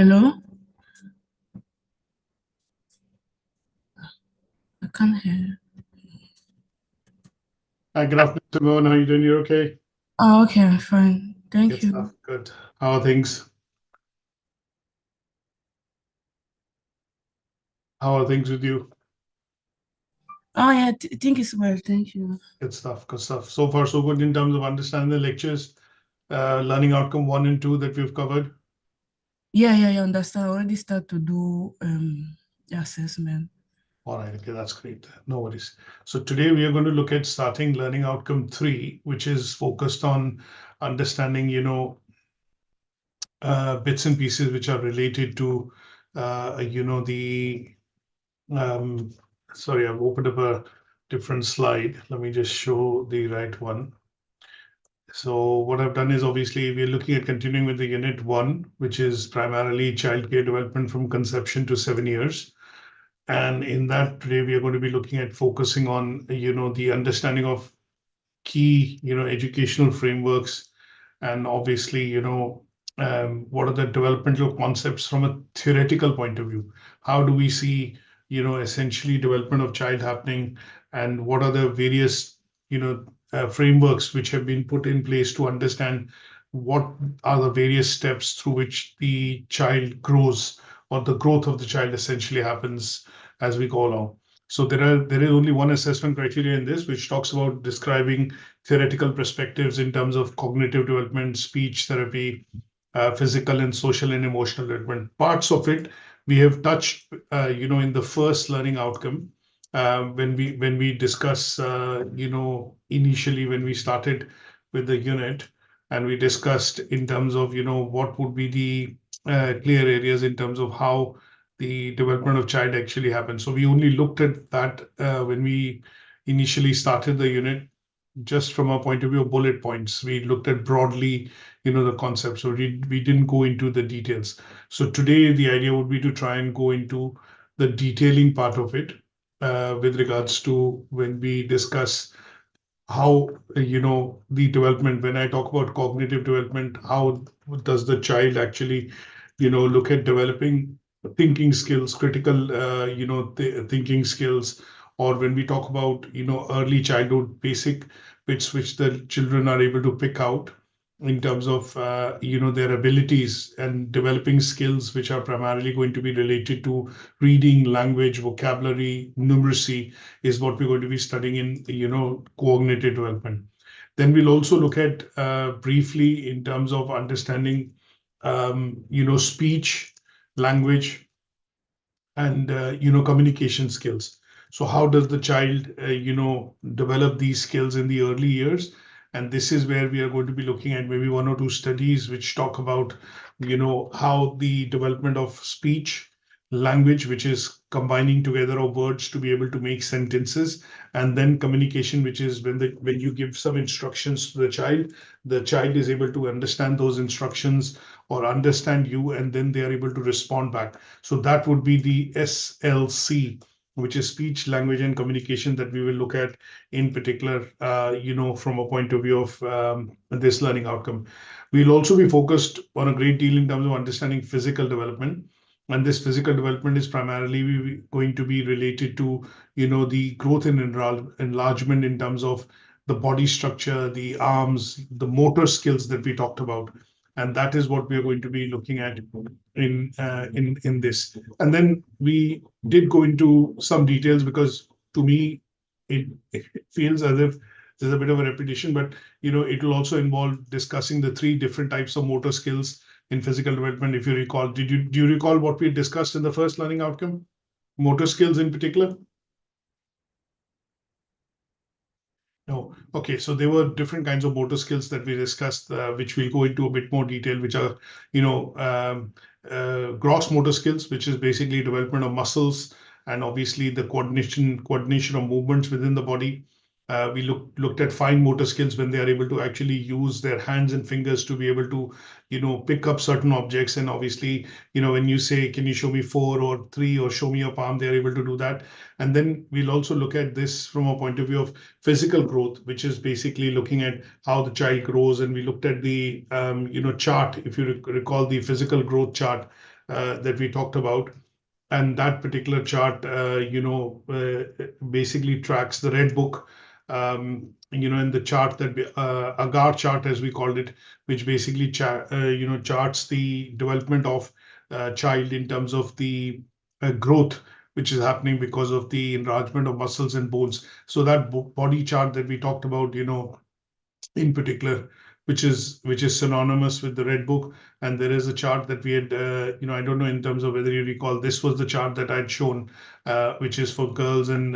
Hello? I can't hear you. Hi, good afternoon, Simone. How are you doing? You okay? Oh, okay, I'm fine. Thank Good you. stuff. Good. How are things? How are things with you? Oh, yeah, I think it's well. Thank you. Good stuff. Good stuff. So far, so good in terms of understanding the lectures, learning outcome 1 and 2 that we've covered. Yeah, understand. I already start to do the assessment. All right. Okay, that's great. No worries. So today we are going to look at starting learning outcome 3, which is focused on understanding, bits and pieces which are related to, the Um, sorry, I've opened up a different slide. Let me just show the right one. So what I've done is obviously we're looking at continuing with the unit 1, which is primarily childcare development from conception to 7 years. And in that today we are going to be looking at focusing on, the understanding of key, educational frameworks, and obviously, what are the developmental concepts from a theoretical point of view? How do we see, essentially development of child happening, and what are the various, frameworks which have been put in place to understand what are the various steps through which the child grows, or the growth of the child essentially happens as we go along. So there is only one assessment criteria in this, which talks about describing theoretical perspectives in terms of cognitive development, speech therapy, physical and social and emotional development. Parts of it we have touched, in the first learning outcome, when we discuss, initially when we started with the unit, and we discussed in terms of, what would be the clear areas in terms of how the development of child actually happens. So we only looked at that when we initially started the unit, just from a point of view of bullet points. We looked at broadly, the concept. So we didn't go into the details. So today the idea would be to try and go into the detailing part of it, with regards to when we discuss how, the development. When I talk about cognitive development, how does the child actually, look at developing thinking skills, critical, thinking skills, or when we talk about, early childhood basic bits which the children are able to pick out in terms of, their abilities and developing skills which are primarily going to be related to reading, language, vocabulary, numeracy, is what we're going to be studying in, cognitive development. Then we'll also look at, briefly in terms of understanding, speech, language, and, communication skills. So how does the child, develop these skills in the early years? And this is where we are going to be looking at maybe 1 or 2 studies which talk about, how the development of speech, language, which is combining together of words to be able to make sentences, and then communication, which is when you give some instructions to the child is able to understand those instructions or understand you, and then they are able to respond back. So that would be the SLC, which is speech, language, and communication, that we will look at in particular, from a point of view of, this learning outcome. We'll also be focused on a great deal in terms of understanding physical development. And this physical development is primarily going to be related to, the growth and enlargement in terms of the body structure, the arms, the motor skills that we talked about. And that is what we are going to be looking at in this. And then we did go into some details, because to me it feels as if there's a bit of a repetition, but it will also involve discussing the 3 different types of motor skills in physical development. If you recall, do you recall what we discussed in the first learning outcome, motor skills in particular? No. Okay, so there were different kinds of motor skills that we discussed, which we'll go into a bit more detail, which are, gross motor skills, which is basically development of muscles, and obviously the coordination of movements within the body. We looked at fine motor skills, when they are able to actually use their hands and fingers to be able to, pick up certain objects. And obviously, when you say, can you show me 4 or 3, or show me your palm, they're able to do that. And then we'll also look at this from a point of view of physical growth, which is basically looking at how the child grows. And we looked at the, chart, if you recall the physical growth chart, that we talked about. And that particular chart, basically tracks the Red Book, in the chart that agar chart, as we called it, which basically charts the development of child in terms of the growth which is happening because of the enlargement of muscles and bones. So that body chart that we talked about, in particular, which is synonymous with the Red Book. And there is a chart that we had, I don't know in terms of whether you recall, this was the chart that I'd shown, which is for girls and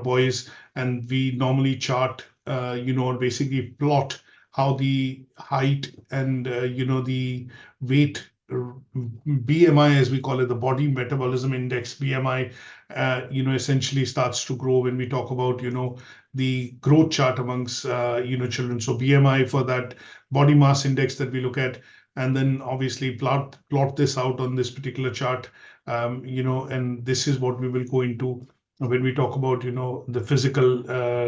boys, and we normally chart, or basically plot how the height and the weight, BMI, as we call it, the body metabolism index, BMI, essentially starts to grow when we talk about, the growth chart amongst, children. So BMI for that body mass index that we look at, and then obviously plot this out on this particular chart, and this is what we will go into when we talk about, the physical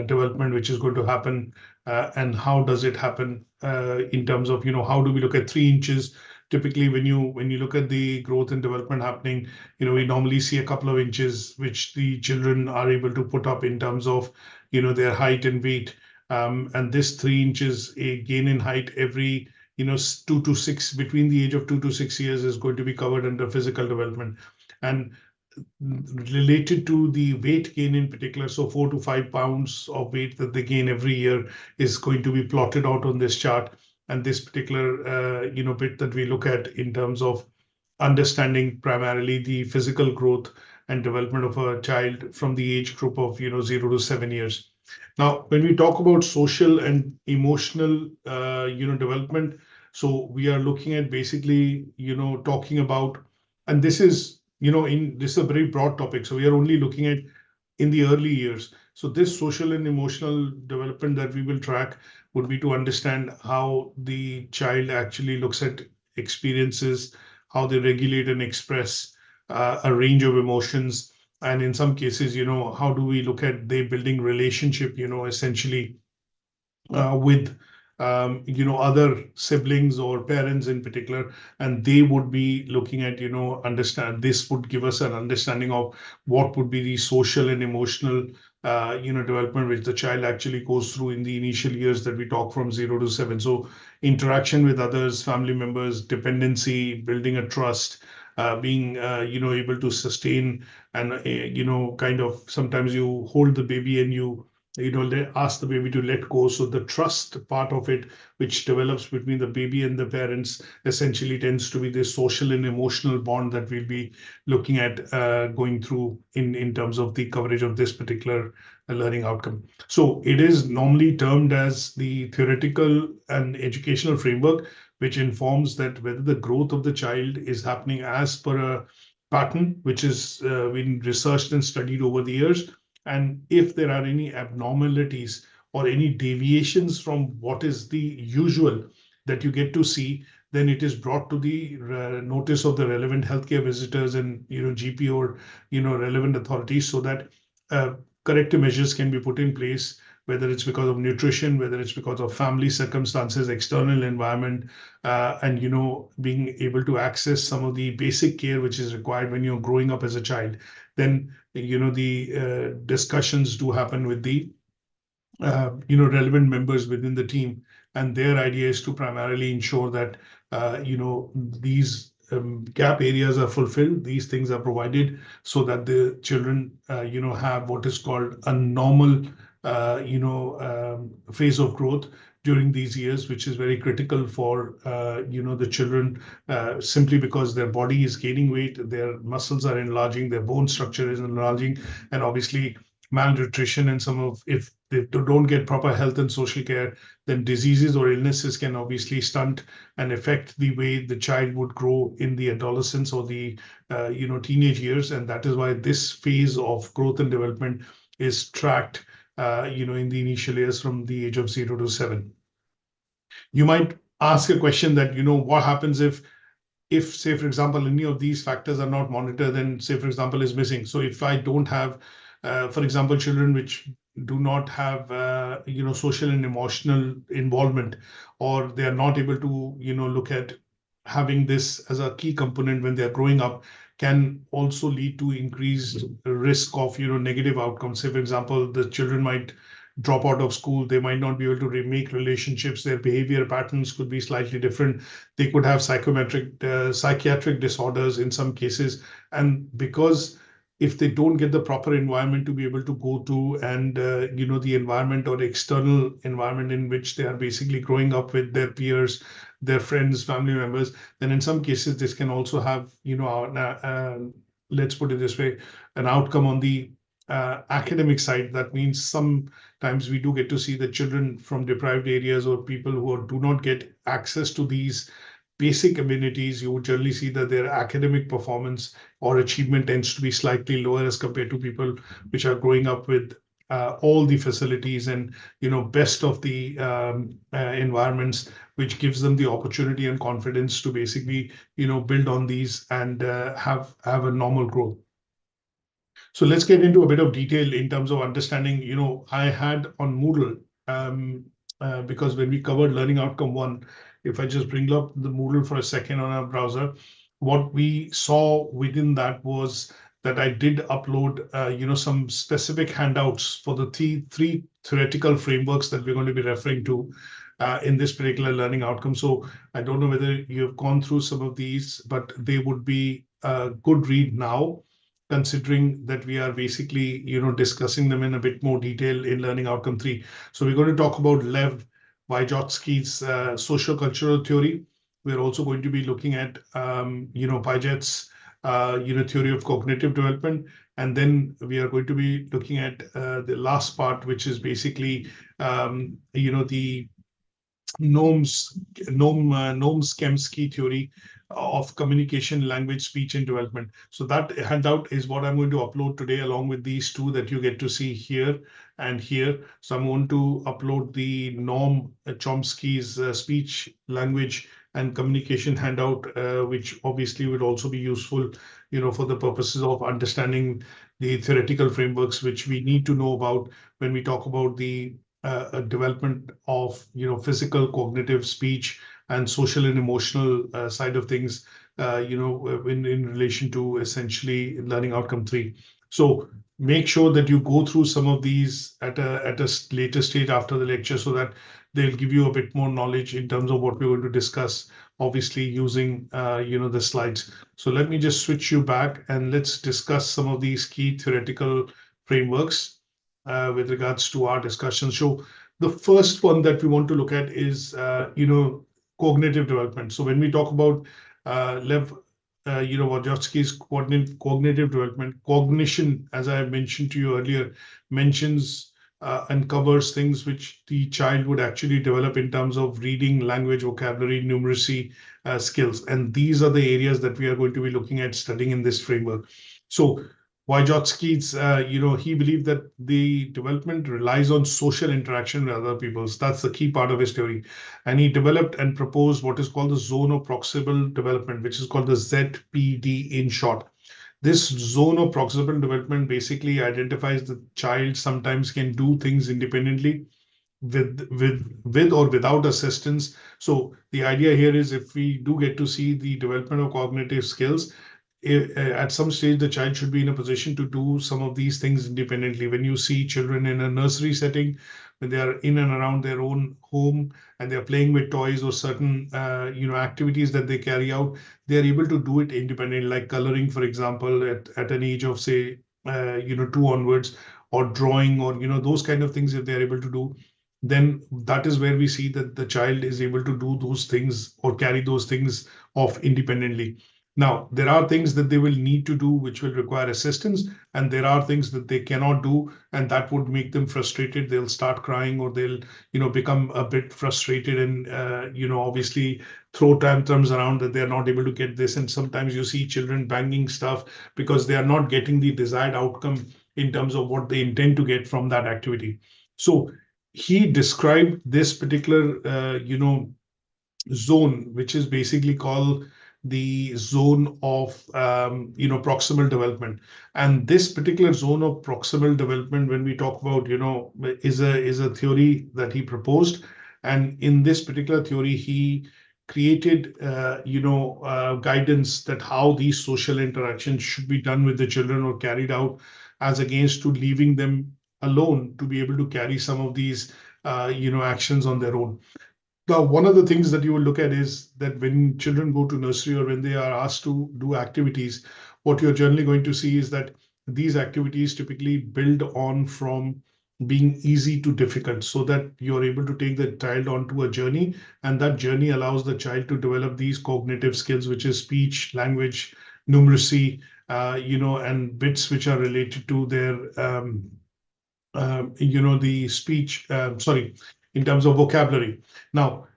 development which is going to happen, and how does it happen in terms of, how do we look at 3 inches? Typically, when you look at the growth and development happening, we normally see a couple of inches which the children are able to put up in terms of, their height and weight. And this 3 inches a gain in height every, 2 to 6, between the age of 2 to 6 years, is going to be covered under physical development. And related to the weight gain in particular, so 4 to 5 pounds of weight that they gain every year is going to be plotted out on this chart. And this particular bit that we look at in terms of understanding primarily the physical growth and development of a child from the age group of 0 to 7 years. Now, when we talk about social and emotional development, so we are looking at basically talking about, and this is this is a very broad topic, so we are only looking at in the early years. So this social and emotional development that we will track would be to understand how the child actually looks at experiences, how they regulate and express a range of emotions. And in some cases, how do we look at they building relationship, essentially with other siblings or parents in particular, and they would be looking at understand, this would give us an understanding of what would be the social and emotional development which the child actually goes through in the initial years that we talk from 0 to 7. So interaction with others, family members, dependency, building a trust, being able to sustain, and kind of sometimes you hold the baby and ask the baby to let go. So the trust part of it, which develops between the baby and the parents, essentially tends to be the social and emotional bond that we'll be looking at going through in terms of the coverage of this particular learning outcome. So it is normally termed as the theoretical and educational framework, which informs that whether the growth of the child is happening as per a pattern, which is been researched and studied over the years. And if there are any abnormalities or any deviations from what is the usual that you get to see, then it is brought to the notice of the relevant healthcare visitors and GP or relevant authorities, so that corrective measures can be put in place, whether it's because of nutrition, whether it's because of family circumstances, external environment, and being able to access some of the basic care which is required when you're growing up as a child. Then the discussions do happen with the relevant members within the team, and their idea is to primarily ensure that these gap areas are fulfilled, these things are provided, so that the children have what is called a normal phase of growth during these years, which is very critical for the children, simply because their body is gaining weight, their muscles are enlarging, their bone structure is enlarging, and obviously malnutrition and if they don't get proper health and social care, then diseases or illnesses can obviously stunt and affect the way the child would grow in the adolescence or the teenage years. And that is why this phase of growth and development is tracked in the initial years from the age of 0 to 7. You might ask a question that, what happens if, say, for example, any of these factors are not monitored, then, say, for example, is missing. So if I don't have, for example, children which do not have, social and emotional involvement, or they are not able to, look at having this as a key component when they're growing up can also lead to increased risk of, negative outcomes. Say, for example, the children might drop out of school, they might not be able to remake relationships, their behavior patterns could be slightly different, they could have psychiatric disorders in some cases. And because if they don't get the proper environment to be able to go to, and the environment or external environment in which they are basically growing up with their peers, their friends, family members, then in some cases this can also have, let's put it this way, an outcome on the academic side. That means sometimes we do get to see the children from deprived areas or people who do not get access to these basic amenities. You would generally see that their academic performance or achievement tends to be slightly lower as compared to people which are growing up with all the facilities and best of the environments, which gives them the opportunity and confidence to basically build on these and have a normal growth. So let's get into a bit of detail in terms of understanding. I had on Moodle, because when we covered Learning Outcome 1, if I just bring up the Moodle for a second on our browser, what we saw within that was that I did upload, some specific handouts for the three theoretical frameworks that we're going to be referring to in this particular learning outcome. So I don't know whether you've gone through some of these, but they would be a good read now, considering that we are basically, discussing them in a bit more detail in Learning Outcome 3. So we're going to talk about Lev Vygotsky's socio-cultural theory. We're also going to be looking at, Piaget's, theory of cognitive development. And then we are going to be looking at the last part, which is basically, the Noam-Chomsky theory of communication, language, speech, and development. So that handout is what I'm going to upload today, along with these two that you get to see here and here. So I'm going to upload the Noam Chomsky's speech, language, and communication handout, which obviously would also be useful, for the purposes of understanding the theoretical frameworks which we need to know about when we talk about the development of physical, cognitive, speech, and social and emotional side of things, in relation to essentially Learning Outcome 3. So make sure that you go through some of these at a later stage after the lecture, so that they'll give you a bit more knowledge in terms of what we're going to discuss, obviously using the slides. So let me just switch you back and let's discuss some of these key theoretical frameworks with regards to our discussion. So the first one that we want to look at is, cognitive development. So when we talk about Lev, Vygotsky's cognitive development, cognition, as I mentioned to you earlier, mentions and covers things which the child would actually develop in terms of reading, language, vocabulary, numeracy skills. And these are the areas that we are going to be looking at studying in this framework. So Vygotsky's, he believed that the development relies on social interaction with other people. So that's the key part of his theory. And he developed and proposed what is called the zone of proximal development, which is called the ZPD in short. This zone of proximal development basically identifies the child sometimes can do things independently with or without assistance. So the idea here is, if we do get to see the development of cognitive skills, at some stage, the child should be in a position to do some of these things independently. When you see children in a nursery setting, when they are in and around their own home and they're playing with toys or certain, activities that they carry out, they are able to do it independently, like coloring, for example, at an age of, say, 2 onwards, or drawing, or, those kind of things, if they're able to do, then that is where we see that the child is able to do those things or carry those things off independently. Now, there are things that they will need to do which will require assistance, and there are things that they cannot do, and that would make them frustrated. They'll start crying, or they'll, become a bit frustrated and, obviously throw tantrums around that they're not able to get this. And sometimes you see children banging stuff because they are not getting the desired outcome in terms of what they intend to get from that activity. So he described this particular, zone, which is basically called the zone of proximal development. And this particular zone of proximal development, when we talk about, is a theory that he proposed. And in this particular theory, he created, guidance that how these social interactions should be done with the children or carried out, as against to leaving them alone to be able to carry some of these, actions on their own. Now, one of the things that you will look at is that when children go to nursery or when they are asked to do activities, what you're generally going to see is that these activities typically build on from being easy to difficult, so that you're able to take the child onto a journey, and that journey allows the child to develop these cognitive skills, which is speech, language, numeracy, and bits which are related to their, the speech, in terms of vocabulary. Now,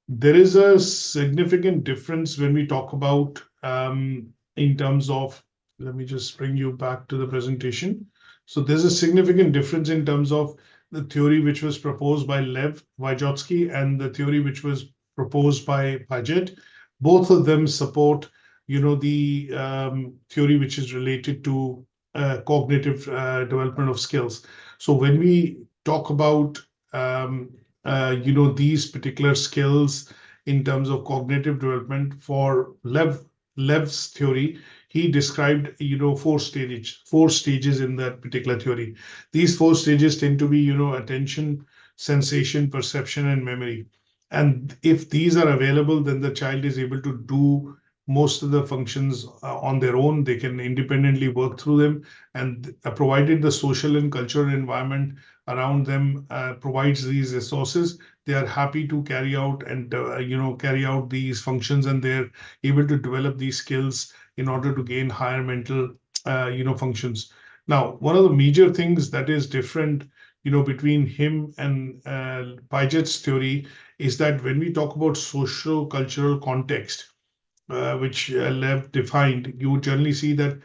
there is a significant difference when we talk about, in terms of, let me just bring you back to the presentation. So there's a significant difference in terms of the theory which was proposed by Lev Vygotsky and the theory which was proposed by Paget. Both of them support, the theory which is related to cognitive development of skills. So when we talk about, these particular skills in terms of cognitive development for Lev's theory, he described, four stages in that particular theory. These four stages tend to be, attention, sensation, perception, and memory. And if these are available, then the child is able to do most of the functions on their own. They can independently work through them, and provided the social and cultural environment around them provides these resources, they are happy to carry out and carry out these functions, and they're able to develop these skills in order to gain higher mental functions. Now, one of the major things that is different between him and Paget's theory is that when we talk about socio-cultural context, which Lev defined, you would generally see that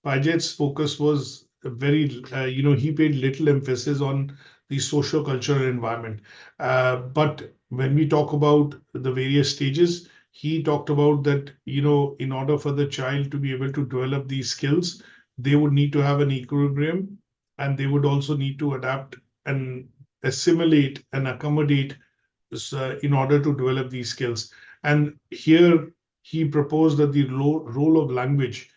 Paget's focus was very, he paid little emphasis on the socio-cultural environment. But when we talk about the various stages, he talked about that, in order for the child to be able to develop these skills, they would need to have an equilibrium, and they would also need to adapt and assimilate and accommodate in order to develop these skills. And here he proposed that the role of language,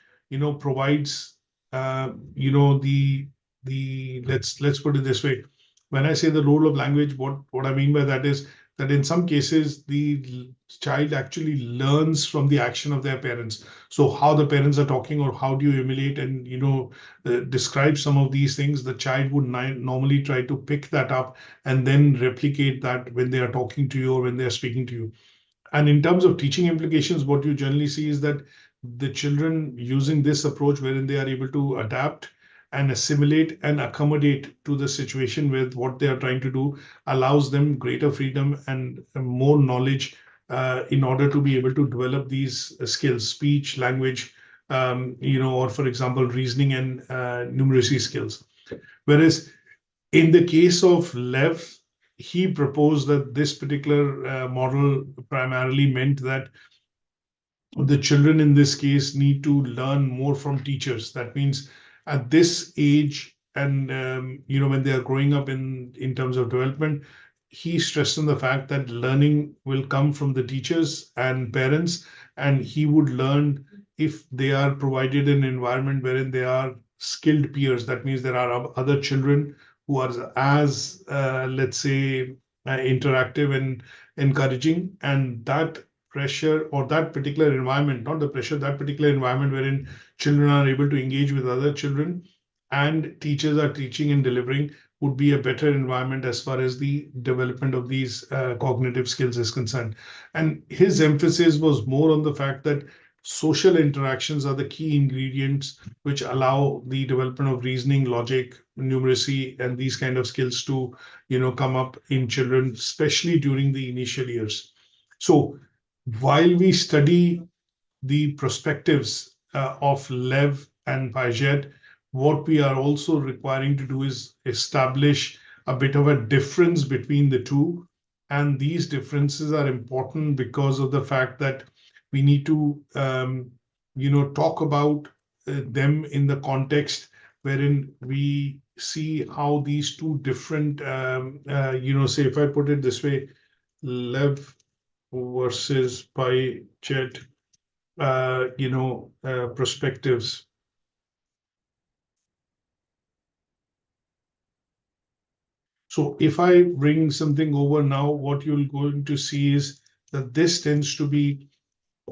provides, the let's put it this way. When I say the role of language, what I mean by that is that in some cases the child actually learns from the action of their parents. So how the parents are talking, or how do you emulate and describe some of these things, the child would normally try to pick that up and then replicate that when they are talking to you or when they are speaking to you. And in terms of teaching implications, what you generally see is that the children using this approach, wherein they are able to adapt and assimilate and accommodate to the situation with what they are trying to do, allows them greater freedom and more knowledge in order to be able to develop these skills, speech, language, or for example, reasoning and numeracy skills. Whereas in the case of Lev, he proposed that this particular model primarily meant that the children in this case need to learn more from teachers. That means at this age, and when they are growing up in terms of development, he stressed on the fact that learning will come from the teachers and parents, and he would learn if they are provided an environment wherein they are skilled peers. That means there are other children who are as, let's say, interactive and encouraging, and that pressure or that particular environment, not the pressure, that particular environment wherein children are able to engage with other children and teachers are teaching and delivering, would be a better environment as far as the development of these cognitive skills is concerned. And his emphasis was more on the fact that social interactions are the key ingredients which allow the development of reasoning, logic, numeracy, and these kind of skills to, come up in children, especially during the initial years. So while we study the perspectives of Lev and Paget, what we are also requiring to do is establish a bit of a difference between the two. And these differences are important because of the fact that we need to, talk about them in the context wherein we see how these two different, say, if I put it this way, Lev versus pie chart, perspectives. So if I bring something over now, what you're going to see is that this tends to be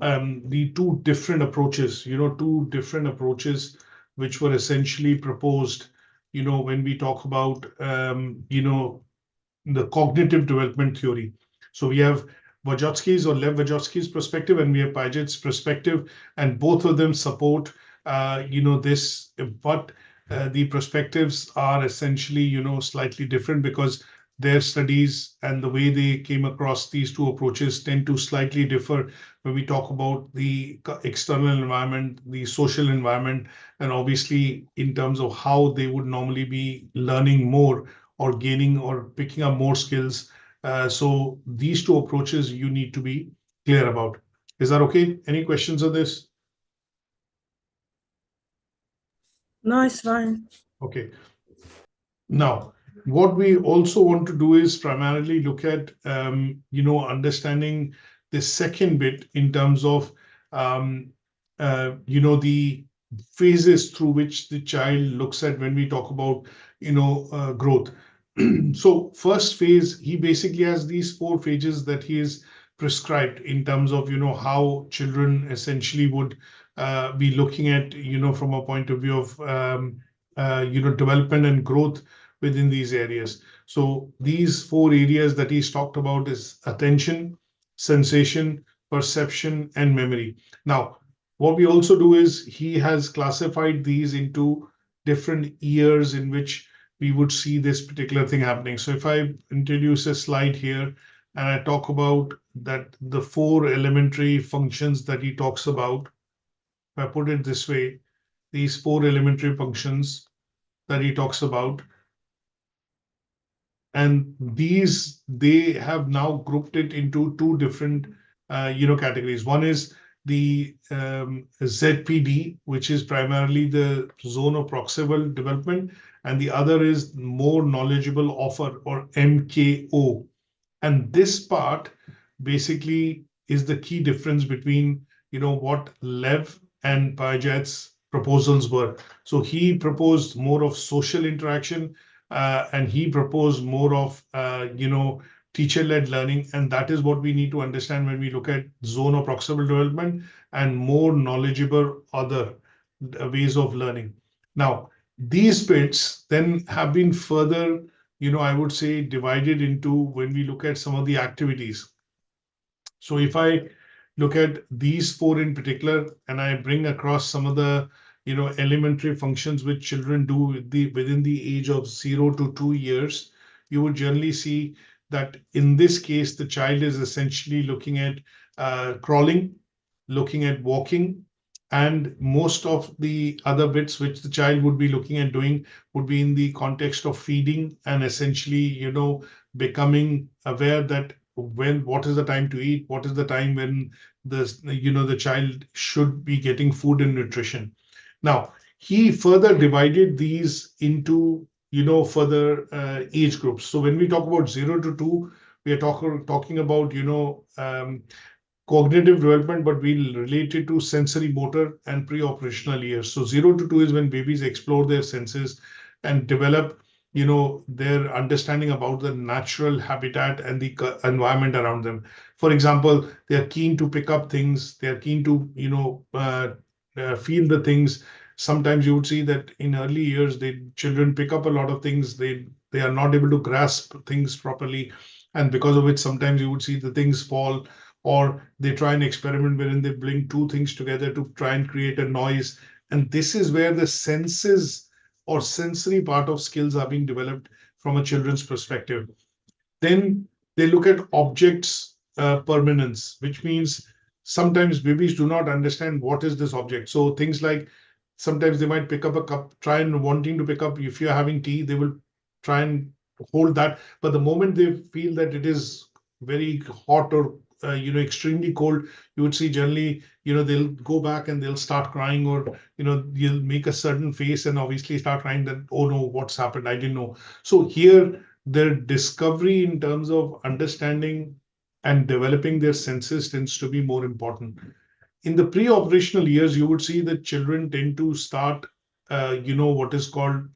the two different approaches, which were essentially proposed, when we talk about, the cognitive development theory. So we have Vygotsky's or Lev Vygotsky's perspective, and we have Paget's perspective, and both of them support, this, but the perspectives are essentially, slightly different because their studies and the way they came across these two approaches tend to slightly differ when we talk about the external environment, the social environment, and obviously in terms of how they would normally be learning more or gaining or picking up more skills. So these two approaches you need to be clear about. Is that okay? Any questions on this? No, it's fine. Okay. Now, what we also want to do is primarily look at, understanding the second bit in terms of, the phases through which the child looks at when we talk about, growth. So first phase, he basically has these 4 phases that he is prescribed in terms of, how children essentially would be looking at, from a point of view of, development and growth within these areas. So these 4 areas that he's talked about is attention, sensation, perception, and memory. Now, what we also do is he has classified these into different years in which we would see this particular thing happening. So if I introduce a slide here and I talk about that the 4 elementary functions that he talks about, if I put it this way, these 4 elementary functions that he talks about, and these, they have now grouped it into 2 different categories. One is the ZPD, which is primarily the zone of proximal development, and the other is more knowledgeable offer, or MKO. And this part basically is the key difference between, what Lev and Paget's proposals were. So he proposed more of social interaction, and he proposed more of, teacher-led learning. And that is what we need to understand when we look at zone of proximal development and more knowledgeable other ways of learning. Now, these bits then have been further, I would say, divided into when we look at some of the activities. So if I look at these 4 in particular, and I bring across some of the, elementary functions which children do within the age of 0 to 2 years, you would generally see that in this case, the child is essentially looking at crawling, looking at walking, and most of the other bits which the child would be looking at doing would be in the context of feeding and essentially, becoming aware that what is the time to eat, what is the time when the child should be getting food and nutrition. Now, he further divided these into, further age groups. So when we talk about 0 to 2, we are talking about, cognitive development, but we'll relate it to sensory motor and pre-operational years. So 0 to 2 is when babies explore their senses and develop, their understanding about the natural habitat and the environment around them. For example, they are keen to pick up things. They are keen to, feel the things. Sometimes you would see that in early years, children pick up a lot of things. They are not able to grasp things properly. And because of it, sometimes you would see the things fall, or they try an experiment wherein they bring 2 things together to try and create a noise. And this is where the senses or sensory part of skills are being developed from a children's perspective. Then they look at objects permanence, which means sometimes babies do not understand what is this object. So things like sometimes they might pick up a cup, try and wanting to pick up, if you're having tea, they will try and hold that. But the moment they feel that it is very hot or extremely cold, you would see generally, they'll go back and they'll start crying, or, you'll make a certain face and obviously start crying that, oh no, what's happened? I didn't know. So here, the discovery in terms of understanding and developing their senses tends to be more important. In the pre-operational years, you would see that children tend to start, what is called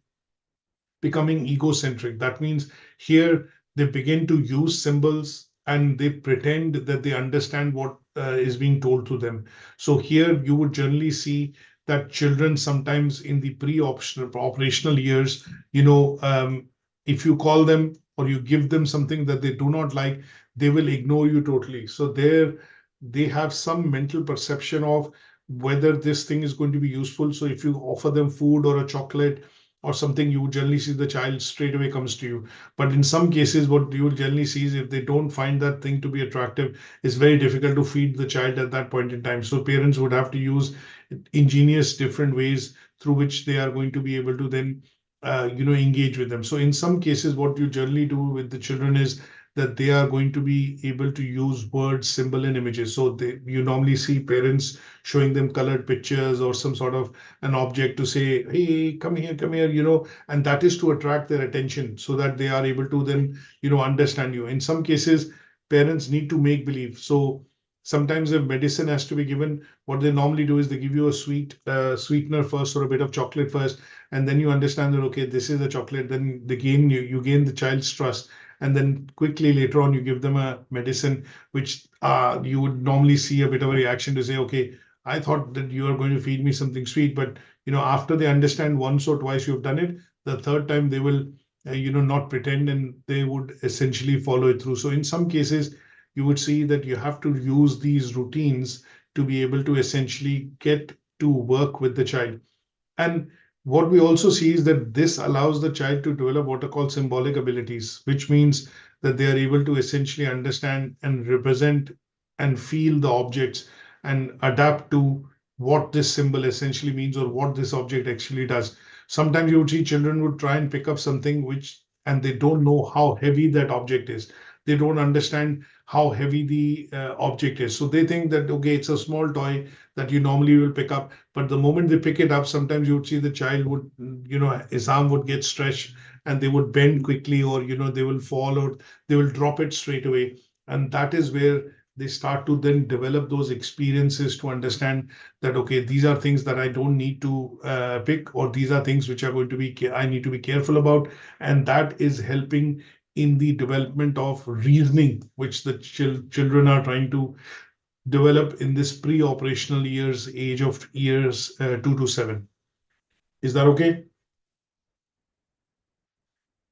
becoming egocentric. That means here they begin to use symbols and they pretend that they understand what is being told to them. So here you would generally see that children sometimes in the operational years, if you call them or you give them something that they do not like, they will ignore you totally. So there they have some mental perception of whether this thing is going to be useful. So if you offer them food or a chocolate or something, you would generally see the child straight away comes to you. But in some cases, what you will generally see is if they don't find that thing to be attractive, it's very difficult to feed the child at that point in time. So parents would have to use ingenious different ways through which they are going to be able to then engage with them. So in some cases, what you generally do with the children is that they are going to be able to use words, symbol, and images. So you normally see parents showing them colored pictures or some sort of an object to say, hey, come here, and that is to attract their attention so that they are able to then, understand you. In some cases, parents need to make believe. So sometimes if medicine has to be given, what they normally do is they give you a sweetener first or a bit of chocolate first, and then you understand that, okay, this is a chocolate, then you gain the child's trust. And then quickly later on, you give them a medicine, which you would normally see a bit of a reaction to say, okay, I thought that you are going to feed me something sweet, but after they understand once or twice you've done it, the third time they will, not pretend and they would essentially follow it through. So in some cases, you would see that you have to use these routines to be able to essentially get to work with the child. And what we also see is that this allows the child to develop what are called symbolic abilities, which means that they are able to essentially understand and represent and feel the objects and adapt to what this symbol essentially means or what this object actually does. Sometimes you would see children would try and pick up something and they don't know how heavy that object is. They don't understand how heavy the object is. So they think that, okay, it's a small toy that you normally will pick up. But the moment they pick it up, sometimes you would see the child would, his arm would get stretched and they would bend quickly, or, they will fall or they will drop it straight away. And that is where they start to then develop those experiences to understand that, okay, these are things that I don't need to pick, or these are things which are going to be, I need to be careful about. And that is helping in the development of reasoning, which the children are trying to develop in this pre-operational years, age of years 2 to 7. Is that okay?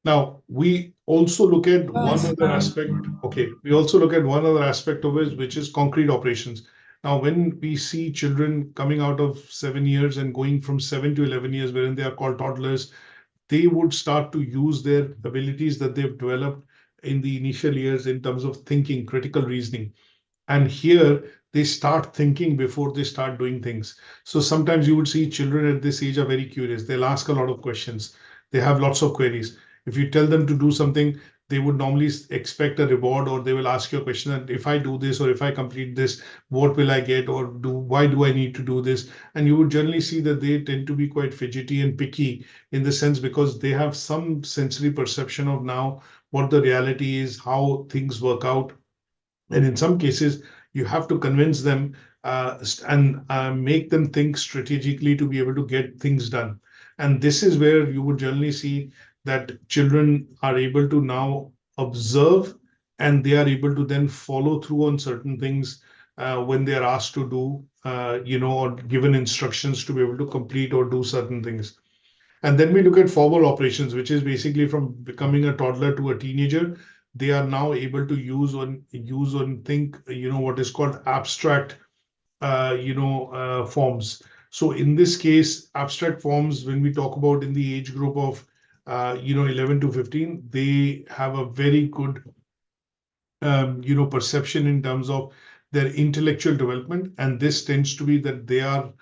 Now, we also look at one other aspect. Okay, we also look at one other aspect of it, which is concrete operations. Now, when we see children coming out of 7 years and going from 7 to 11 years, wherein they are called toddlers, they would start to use their abilities that they've developed in the initial years in terms of thinking, critical reasoning. And here they start thinking before they start doing things. So sometimes you would see children at this age are very curious. They'll ask a lot of questions. They have lots of queries. If you tell them to do something, they would normally expect a reward, or they will ask you a question that if I do this or if I complete this, what will I get, or why do I need to do this? And you would generally see that they tend to be quite fidgety and picky in the sense because they have some sensory perception of now what the reality is, how things work out. And in some cases, you have to convince them and make them think strategically to be able to get things done. And this is where you would generally see that children are able to now observe, and they are able to then follow through on certain things when they are asked to do, or given instructions to be able to complete or do certain things. And then we look at formal operations, which is basically from becoming a toddler to a teenager. They are now able to use and think, what is called abstract, forms. So in this case, abstract forms, when we talk about in the age group of, 11 to 15, they have a very good, perception in terms of their intellectual development. And this tends to be that they are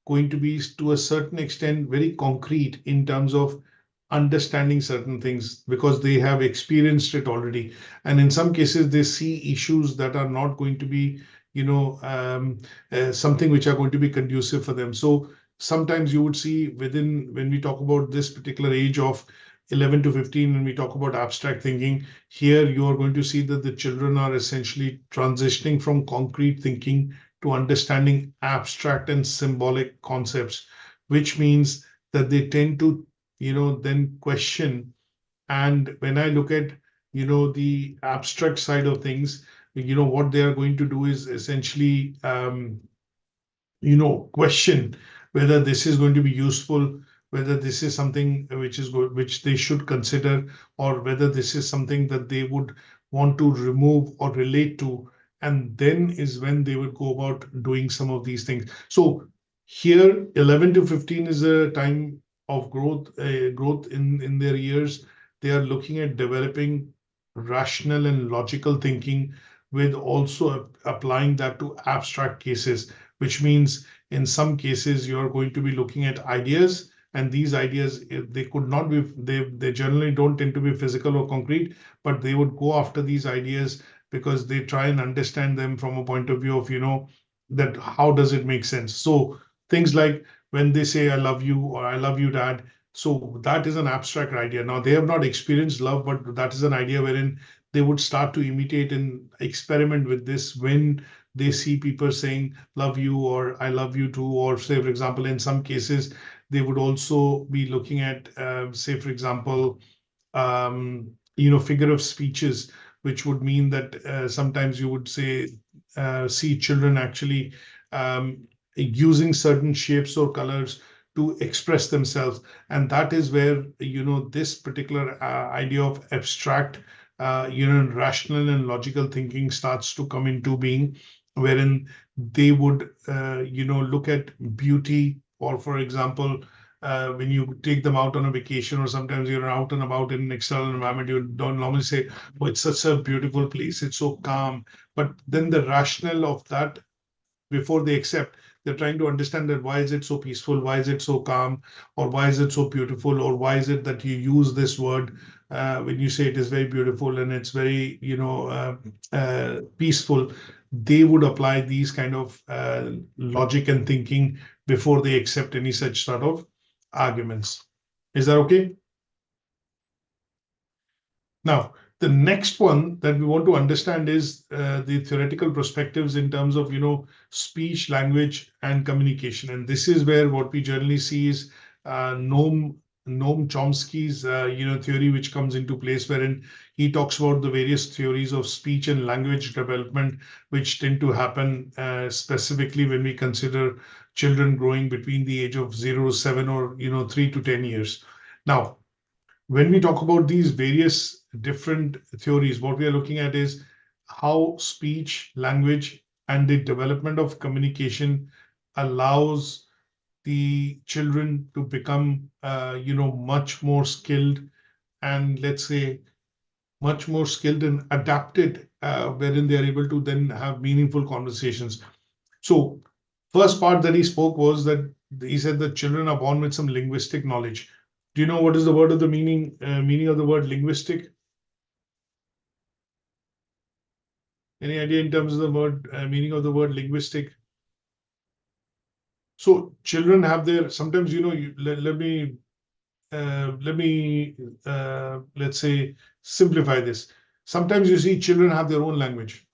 going to be, to a certain extent, very concrete in terms of understanding certain things because they have experienced it already. And in some cases, they see issues that are not going to be, something which are going to be conducive for them. So sometimes you would see when we talk about this particular age of 11 to 15, when we talk about abstract thinking, here you are going to see that the children are essentially transitioning from concrete thinking to understanding abstract and symbolic concepts, which means that they tend to, then question. And when I look at, the abstract side of things, what they are going to do is essentially, question whether this is going to be useful, whether this is something which is good, which they should consider, or whether this is something that they would want to remove or relate to. And then is when they would go about doing some of these things. So here, 11 to 15 is a time of growth in their years. They are looking at developing rational and logical thinking, with also applying that to abstract cases, which means in some cases you are going to be looking at ideas, and these ideas, they could not be, they generally don't tend to be physical or concrete, but they would go after these ideas because they try and understand them from a point of view of, that how does it make sense. So things like when they say I love you, or I love you, dad. So that is an abstract idea. Now they have not experienced love, but that is an idea wherein they would start to imitate and experiment with this when they see people saying love you or I love you too. Or say, for example, in some cases, they would also be looking at, say, for example, figure of speeches, which would mean that sometimes you would see children actually using certain shapes or colors to express themselves. And that is where, this particular idea of abstract, rational and logical thinking starts to come into being, wherein they would, look at beauty, or for example, when you take them out on a vacation, or sometimes you're out and about in an external environment, you don't normally say, oh, it's such a beautiful place, it's so calm. But then the rationale of that, before they accept, they're trying to understand that why is it so peaceful, why is it so calm, or why is it so beautiful, or why is it that you use this word when you say it is very beautiful and it's very, peaceful. They would apply these kind of logic and thinking before they accept any such sort of arguments. Is that okay? Now, the next one that we want to understand is the theoretical perspectives in terms of, speech, language, and communication. And this is where what we generally see is Noam Chomsky's, theory, which comes into place, wherein he talks about the various theories of speech and language development, which tend to happen specifically when we consider children growing between the age of 0 to 7, or, 3 to 10 years. Now, when we talk about these various different theories, what we are looking at is how speech, language, and the development of communication allows the children to become, much more skilled, and let's say much more skilled and adapted, wherein they are able to then have meaningful conversations. So first part that he spoke was that he said that children are born with some linguistic knowledge. Do you know what is the word of the meaning of the word linguistic? Any idea in terms of the word meaning of the word linguistic? So children have their, sometimes, let me let's say simplify this. Sometimes you see children have their own language.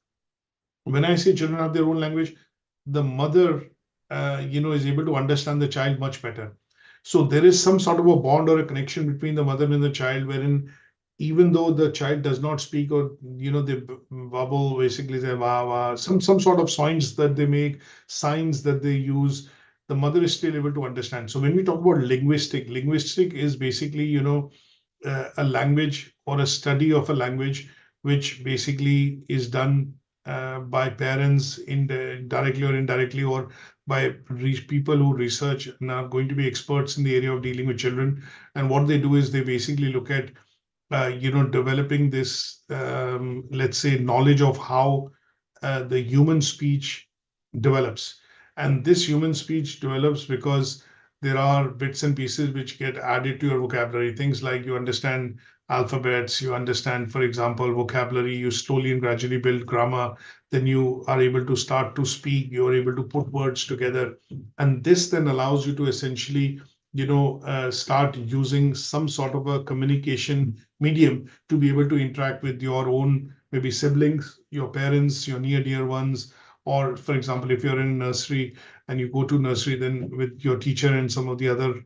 When I say children have their own language, the mother, is able to understand the child much better. So there is some sort of a bond or a connection between the mother and the child, wherein even though the child does not speak, or, they babble, basically say wah wah, some sort of signs that they make, signs that they use, the mother is still able to understand. So when we talk about linguistic is basically, a language or a study of a language, which basically is done by parents directly or indirectly, or by people who research and are going to be experts in the area of dealing with children. And what they do is they basically look at, developing this, let's say, knowledge of how the human speech develops. And this human speech develops because there are bits and pieces which get added to your vocabulary. Things like you understand alphabets, you understand, for example, vocabulary, you slowly and gradually build grammar, then you are able to start to speak, you're able to put words together. And this then allows you to essentially, start using some sort of a communication medium to be able to interact with your own maybe siblings, your parents, your near dear ones, or for example, if you're in nursery and you go to nursery, then with your teacher and some of the other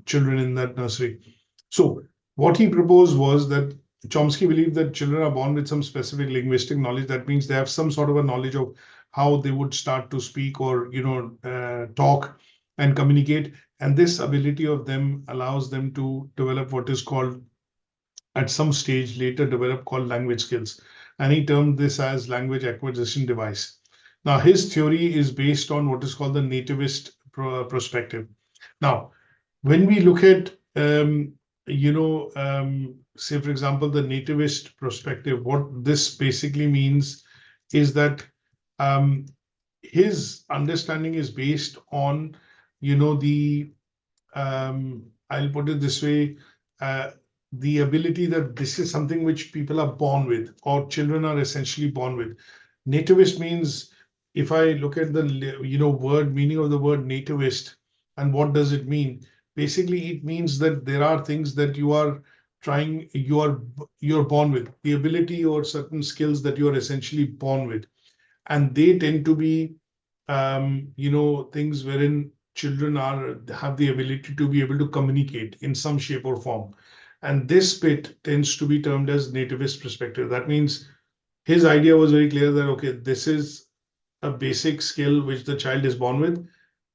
children in that nursery. So what he proposed was that Chomsky believed that children are born with some specific linguistic knowledge. That means they have some sort of a knowledge of how they would start to speak or talk and communicate. And this ability of them allows them to develop what is called, at some stage later develop, called language skills. And he termed this as language acquisition device. Now, his theory is based on what is called the nativist perspective. Now, when we look at, say, for example, the nativist perspective, what this basically means is that his understanding is based on, I'll put it this way, the ability that this is something which people are born with, or children are essentially born with. Nativist means, if I look at the word meaning of the word nativist, and what does it mean? Basically, it means that there are things that you're born with, the ability or certain skills that you're essentially born with, and they tend to be things wherein children have the ability to be able to communicate in some shape or form. And this bit tends to be termed as nativist perspective. That means his idea was very clear that, okay, this is a basic skill which the child is born with.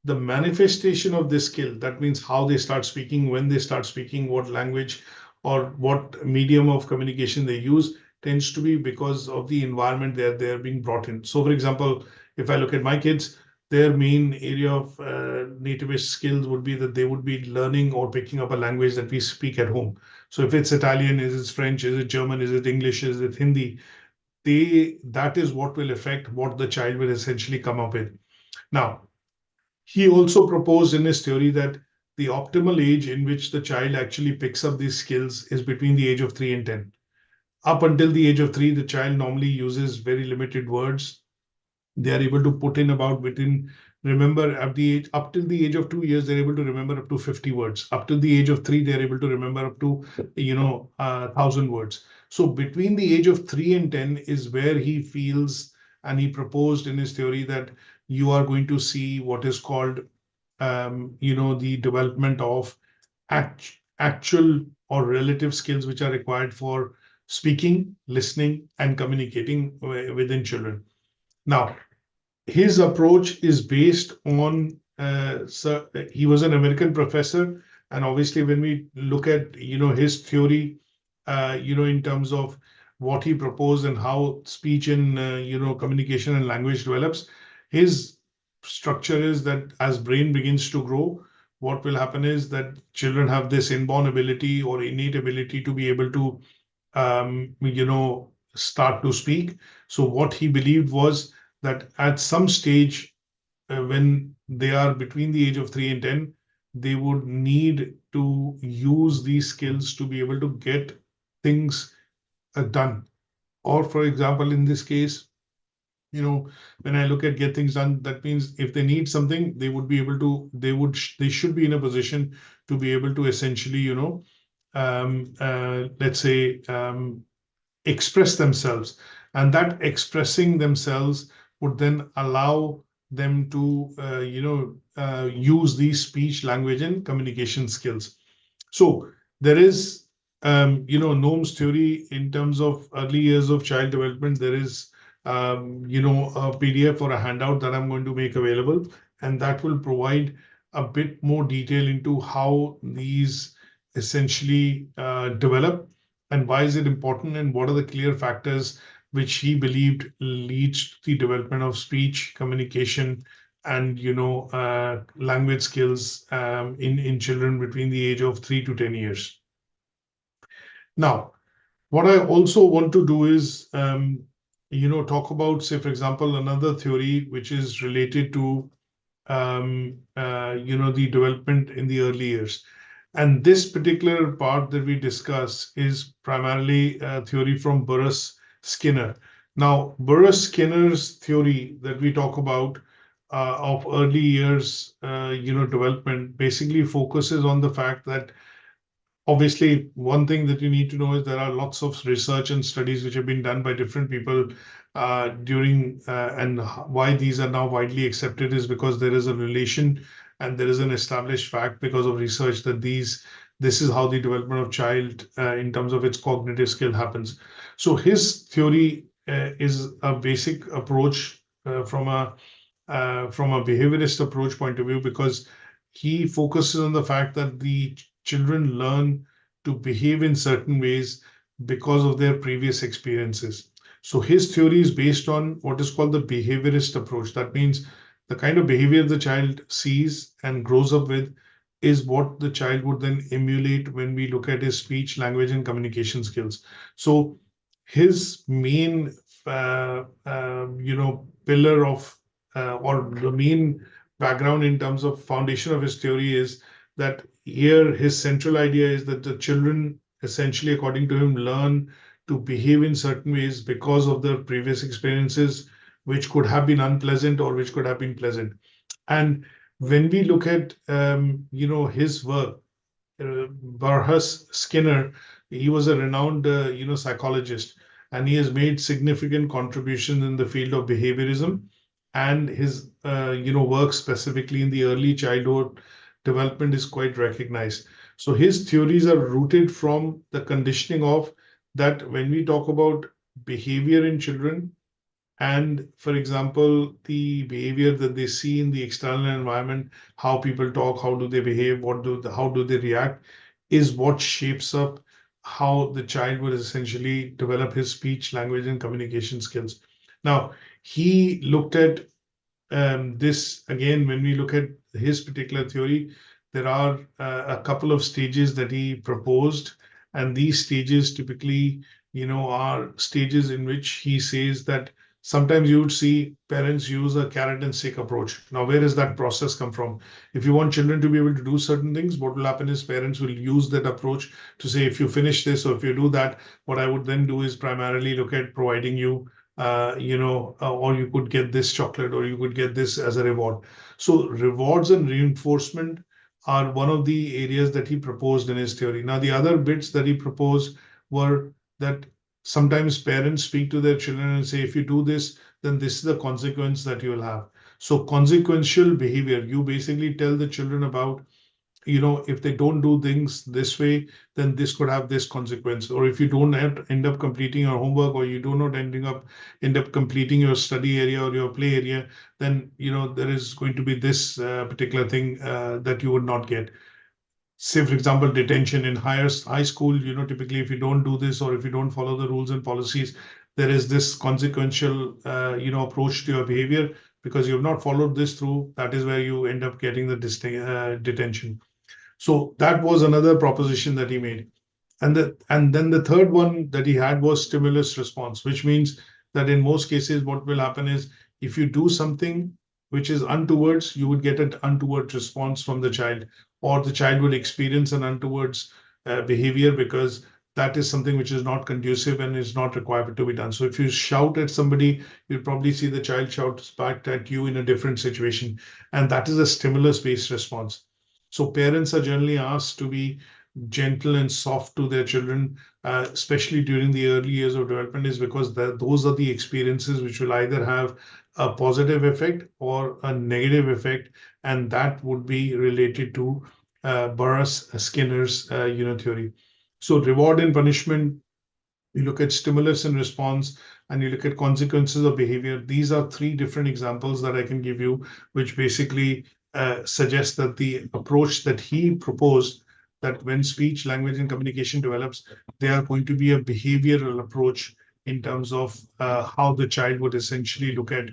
The manifestation of this skill, that means how they start speaking, when they start speaking, what language or what medium of communication they use, tends to be because of the environment they're being brought in. So, for example, if I look at my kids, their main area of nativist skills would be that they would be learning or picking up a language that we speak at home. So if it's Italian, is it French, is it German, is it English, is it Hindi? That is what will affect what the child will essentially come up with. Now, he also proposed in his theory that the optimal age in which the child actually picks up these skills is between the age of 3 and 10. Up until the age of 3, the child normally uses very limited words. They are able to put in about remember up till the age of 2 years, they're able to remember up to 50 words. Up till the age of 3, they're able to remember up to 1,000 words. So between the age of 3 and 10 is where he feels, and he proposed in his theory, that you are going to see what is called the development of actual or relative skills which are required for speaking, listening, and communicating within children. Now, his approach is based on, he was an American professor, and obviously when we look at his theory, in terms of what he proposed and how speech and communication and language develops, his structure is that as brain begins to grow, what will happen is that children have this inborn ability or innate ability to be able to start to speak. So what he believed was that at some stage, when they are between the age of 3 and 10, they would need to use these skills to be able to get things done. Or for example, in this case, when I look at get things done, that means if they need something, they would be able to, they should be in a position to be able to essentially, let's say, express themselves. And that expressing themselves would then allow them to, use these speech, language, and communication skills. So there is, Noam's theory in terms of early years of child development. There is, a PDF or a handout that I'm going to make available, and that will provide a bit more detail into how these essentially develop, and why is it important, and what are the clear factors which he believed leads to the development of speech, communication, and language skills in children between the age of 3 to 10 years. Now, what I also want to do is talk about, say, for example, another theory which is related to the development in the early years. And this particular part that we discuss is primarily a theory from Burrus Skinner. Now, Burrus Skinner's theory that we talk about of early years, development basically focuses on the fact that obviously, one thing that you need to know is there are lots of research and studies which have been done by different people during and why these are now widely accepted is because there is a relation and there is an established fact because of research that this is how the development of child in terms of its cognitive skill happens. So his theory is a basic approach from a behaviorist approach point of view because he focuses on the fact that the children learn to behave in certain ways because of their previous experiences. So his theory is based on what is called the behaviorist approach. That means the kind of behavior the child sees and grows up with is what the child would then emulate when we look at his speech, language, and communication skills. So his main, pillar of or the main background in terms of foundation of his theory is that here his central idea is that the children essentially, according to him, learn to behave in certain ways because of their previous experiences, which could have been unpleasant or which could have been pleasant. And when we look at his work, Barhas Skinner, he was a renowned psychologist, and he has made significant contributions in the field of behaviorism, and his work specifically in the early childhood development is quite recognized. So his theories are rooted from the conditioning of that when we talk about behavior in children, and for example, the behavior that they see in the external environment, how people talk, how do they behave, how do they react, is what shapes up how the child will essentially develop his speech, language, and communication skills. Now, he looked at this again, when we look at his particular theory, there are a couple of stages that he proposed, and these stages typically, are stages in which he says that sometimes you would see parents use a carrot and stick approach. Now, where does that process come from? If you want children to be able to do certain things, what will happen is parents will use that approach to say, if you finish this or if you do that, what I would then do is primarily look at providing you or you could get this chocolate or you could get this as a reward. So rewards and reinforcement are one of the areas that he proposed in his theory. Now, the other bits that he proposed were that sometimes parents speak to their children and say, if you do this, then this is the consequence that you will have. So consequential behavior, you basically tell the children about, if they don't do things this way, then this could have this consequence. Or if you don't end up completing your homework, or you do not end up completing your study area or your play area, then there is going to be this particular thing that you would not get. Say, for example, detention in high school, typically if you don't do this or if you don't follow the rules and policies, there is this consequential, approach to your behavior because you have not followed this through. That is where you end up getting the detention. So that was another proposition that he made. And then the third one that he had was stimulus response, which means that in most cases, what will happen is if you do something which is untowards, you would get an untoward response from the child, or the child would experience an untowards behavior because that is something which is not conducive and is not required to be done. So if you shout at somebody, you'll probably see the child shouts back at you in a different situation. And that is a stimulus-based response. So parents are generally asked to be gentle and soft to their children, especially during the early years of development, is because those are the experiences which will either have a positive effect or a negative effect, and that would be related to Burroughs Skinner's theory. So reward and punishment, you look at stimulus and response, and you look at consequences of behavior. These are three different examples that I can give you, which basically suggest that the approach that he proposed, that when speech, language, and communication develops, they are going to be a behavioral approach in terms of how the child would essentially look at,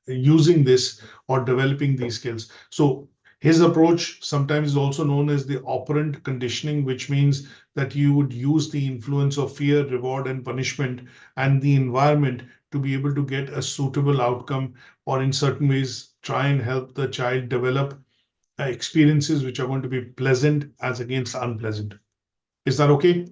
using this or developing these skills. So his approach sometimes is also known as the operant conditioning, which means that you would use the influence of fear, reward, and punishment and the environment to be able to get a suitable outcome, or in certain ways, try and help the child develop experiences which are going to be pleasant as against unpleasant. Is that okay?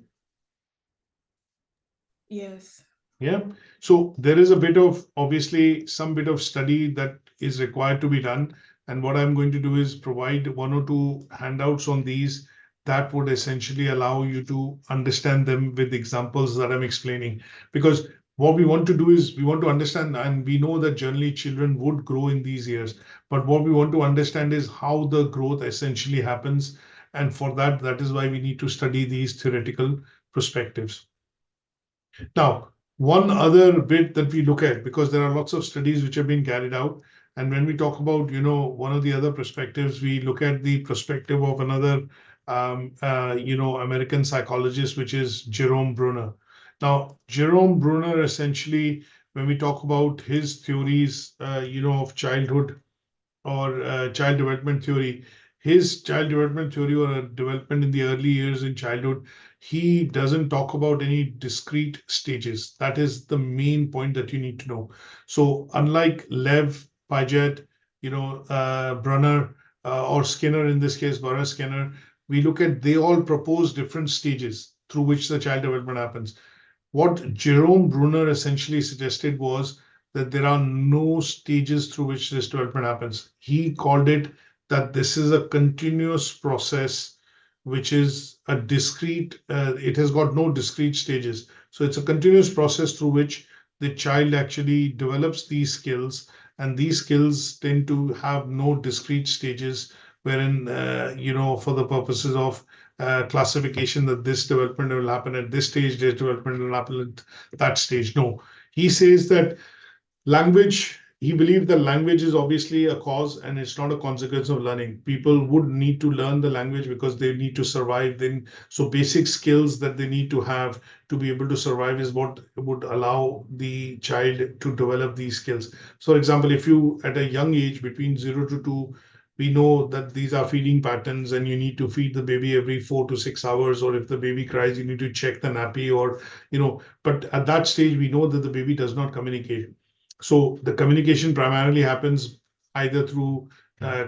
Yes. Yeah. So there is a bit of, obviously, some bit of study that is required to be done. And what I'm going to do is provide one or two handouts on these that would essentially allow you to understand them with examples that I'm explaining. Because what we want to do is we want to understand, and we know that generally children would grow in these years. But what we want to understand is how the growth essentially happens. And for that, that is why we need to study these theoretical perspectives. Now, one other bit that we look at, because there are lots of studies which have been carried out, and when we talk about, one of the other perspectives, we look at the perspective of another, American psychologist, which is Jerome Bruner. Now, Jerome Bruner essentially, when we talk about his theories, of childhood or child development theory, his child development theory or development in the early years in childhood, he doesn't talk about any discrete stages. That is the main point that you need to know. So unlike Lev, Piaget, Brunner, or Skinner, in this case, Burr Skinner, we look at, they all propose different stages through which the child development happens. What Jerome Bruner essentially suggested was that there are no stages through which this development happens. He called it that this is a continuous process, which is a discrete, it has got no discrete stages. So it's a continuous process through which the child actually develops these skills, and these skills tend to have no discrete stages, wherein, for the purposes of classification, that this development will happen at this stage, this development will happen at that stage. No, he says that language, he believed that language is obviously a cause and it's not a consequence of learning. People would need to learn the language because they need to survive. Then, so basic skills that they need to have to be able to survive is what would allow the child to develop these skills. So, for example, if you at a young age between 0 to 2, we know that these are feeding patterns and you need to feed the baby every 4 to 6 hours, or if the baby cries, you need to check the nappy, or, but at that stage, we know that the baby does not communicate. So the communication primarily happens either through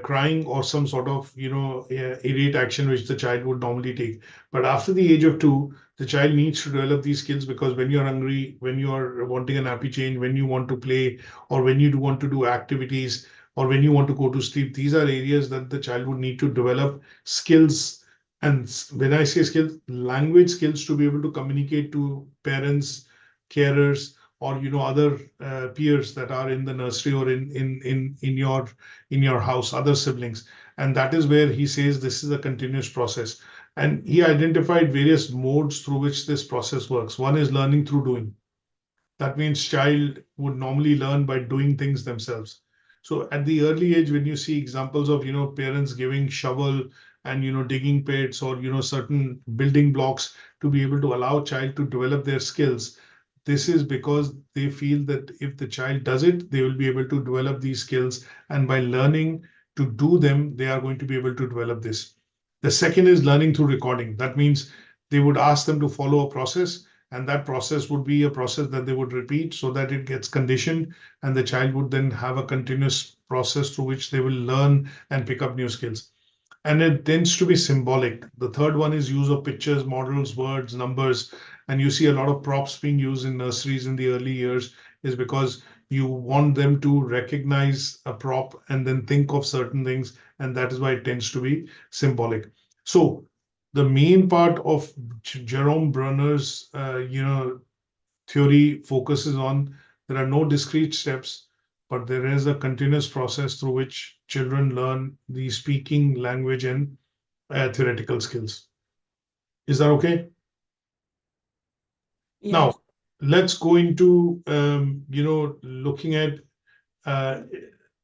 crying or some sort of, irate action which the child would normally take. But after the age of 2, the child needs to develop these skills, because when you're hungry, when you are wanting a nappy change, when you want to play, or when you do want to do activities, or when you want to go to sleep, these are areas that the child would need to develop skills. And when I say skills, language skills, to be able to communicate to parents, carers, or other peers that are in the nursery or in your house, other siblings. And that is where he says this is a continuous process. And he identified various modes through which this process works. One is learning through doing. That means child would normally learn by doing things themselves. So at the early age, when you see examples of, parents giving shovel and, digging pits, or, certain building blocks to be able to allow child to develop their skills, this is because they feel that if the child does it, they will be able to develop these skills. And by learning to do them, they are going to be able to develop this. The second is learning through recording. That means they would ask them to follow a process, and that process would be a process that they would repeat so that it gets conditioned, and the child would then have a continuous process through which they will learn and pick up new skills. And it tends to be symbolic. The third one is use of pictures, models, words, numbers. And you see a lot of props being used in nurseries in the early years, is because you want them to recognize a prop and then think of certain things. And that is why it tends to be symbolic. So the main part of Jerome Bruner's, theory focuses on, there are no discrete steps, but there is a continuous process through which children learn the speaking, language, and theoretical skills. Is that okay? Yes. Now, let's go into, looking at uh,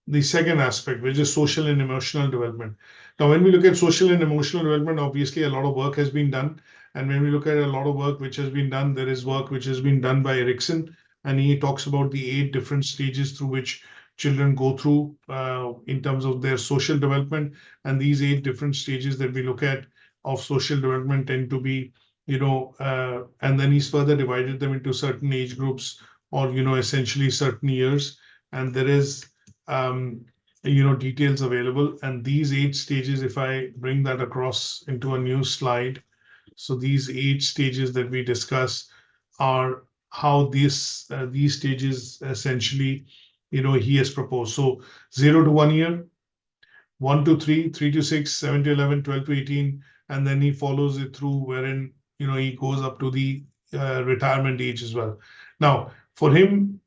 the second aspect, which is social and emotional development. Now, when we look at social and emotional development, obviously a lot of work has been done. And when we look at a lot of work which has been done, there is work which has been done by Erickson, and he talks about the 8 different stages through which children go through in terms of their social development. And these 8 different stages that we look at of social development tend to be, and then he's further divided them into certain age groups, or, essentially certain years. And there is, details available. And these 8 stages, if I bring that across into a new slide, so these 8 stages that we discuss are how these stages essentially, he has proposed. So 0 to 1 year, 1 to 3, 3 to 6, 7 to 11, 12 to 18, and then he follows it through wherein, he goes up to the retirement age as well. Now, for him,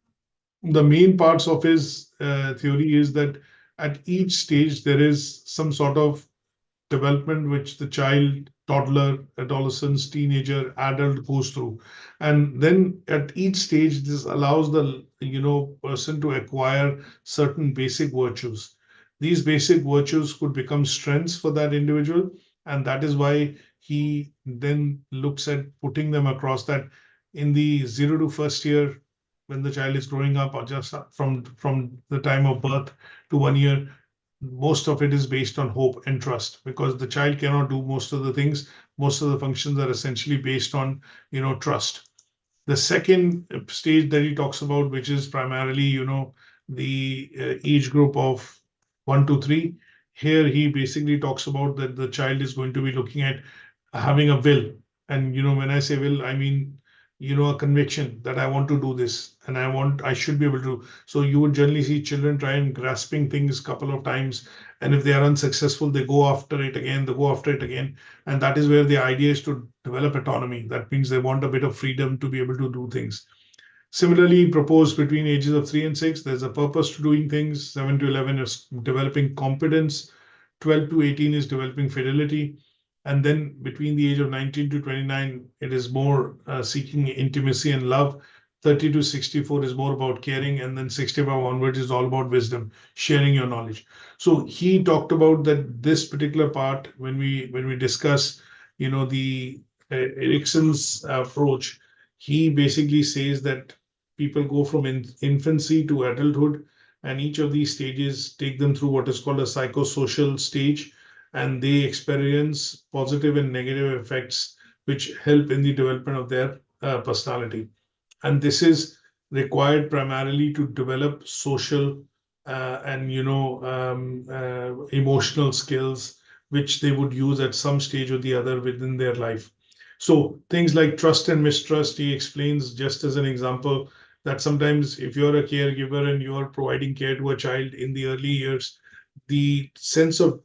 the main parts of his theory is that at each stage there is some sort of development which the child, toddler, adolescence, teenager, adult goes through. And then at each stage, this allows the person to acquire certain basic virtues. These basic virtues could become strengths for that individual. And that is why he then looks at putting them across that in the 0 to 1st year, when the child is growing up, or just from the time of birth to 1 year, most of it is based on hope and trust, because the child cannot do most of the things. Most of the functions are essentially based on, trust. The second stage that he talks about, which is primarily, the age group of 1 to 3, here he basically talks about that the child is going to be looking at having a will. And, when I say will, I mean, a conviction that I want to do this and I should be able to. So you would generally see children try and grasping things a couple of times. And if they are unsuccessful, they go after it again, they go after it again. And that is where the idea is to develop autonomy. That means they want a bit of freedom to be able to do things. Similarly, proposed between ages of 3 and 6, there's a purpose to doing things. 7 to 11 is developing competence. 12 to 18 is developing fidelity. And then between the age of 19 to 29, it is more seeking intimacy and love. 30 to 64 is more about caring. And then 65 onwards is all about wisdom, sharing your knowledge. So he talked about that this particular part, when we discuss, the Erickson's approach, he basically says that people go from infancy to adulthood, and each of these stages take them through what is called a psychosocial stage, and they experience positive and negative effects which help in the development of their personality. And this is required primarily to develop social and emotional skills which they would use at some stage or the other within their life. So things like trust and mistrust, he explains just as an example, that sometimes if you're a caregiver and you're providing care to a child in the early years, the sense of